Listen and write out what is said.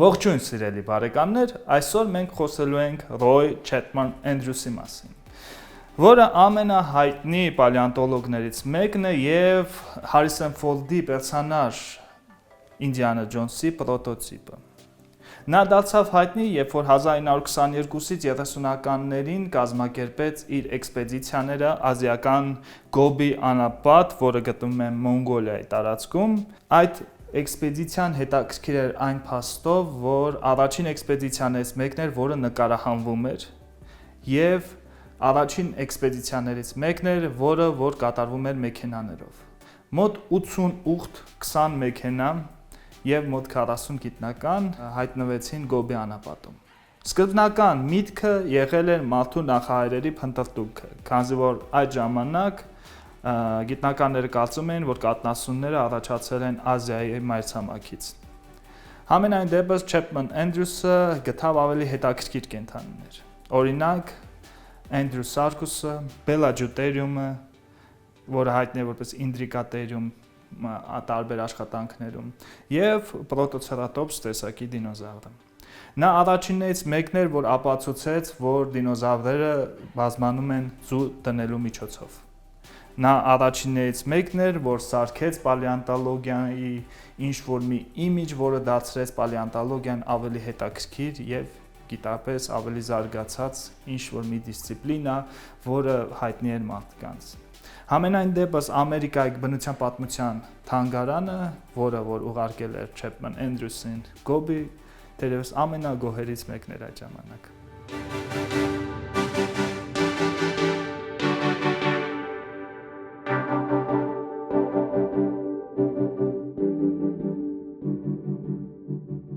Ողջույն սիրելի բարեկամներ, այսօր մենք խոսելու ենք Ռոյ Չեփման Էնդրյուսի մասին, որը ամենահայտնի պալեոնտոլոգներից մեկն է եւ Հարիսոն Ֆորդի պերսոնաժ Ինդիանա Ջոնսի պրոտոտիպը։ Նա դարձավ հայտնի, երբ որ 1922-ից 30-ականներին կազմակերպեց իր էքսպեդիցիաները ազիական Գոբի անապատ, որը գտնվում է Մոնգոլիայի տարածքում։ Այդ էքսպեդիցիան հետաքրքիր էր այն փաստով, որ առաջին էքսպեդիցիաներից մեկն էր, որը նկարահանվում էր, եւ առաջին էքսպեդիցիաներից մեկն էր, որ կատարվում էր մեքենաներով։ Մոտ 88-20 մեքենա եւ մոտ 40 գիտնական հայտնվեցին Գոբի անապատում։ Սկզբնական միտքը եղել էր մարդու նախահայրերի փնտրտուքը, քանզի որ այդ ժամանակ գիտնականները կարծում էին, որ կաթնասունները առաջացել են Ազիայի մայրցամաքից։ Համենայն դեպս Չեփման Էնդրյուսը գտավ ավելի հետաքրքիր կենդանիներ։ Օրինակ Էնդրյուսարկուսը, Բելաջուտերիումը, որը հայտնի է որպես Ինդրիկատերիում տարբեր աշխատանքներում, եւ Պրոտոցերատոպս տեսակի դինոզավրը։ Նա առաջիններից մեկն էր, որ ապացուցեց, որ դինոզավրերը բազմանում են ձու դնելու միջոցով։ Նա առաջիններից մեկն էր, որ սարքեց պալեոնտոլոգիայի ինչ-որ մի իմիջ, որը դարձրեց պալեոնտոլոգիան ավելի հետաքրքիր եւ գիտապես ավելի զարգացած ինչ-որ մի դիսցիպլինա, որը հայտնի էր մարդկանց։ Համենայն դեպս Ամերիկայի բնության պատմության թանգարանը, որը որ ուղարկել էր Չեփման Էնդրյուսին Գոբի, թերևս ամենագոհերից մեկն էր այդ ժամանակ։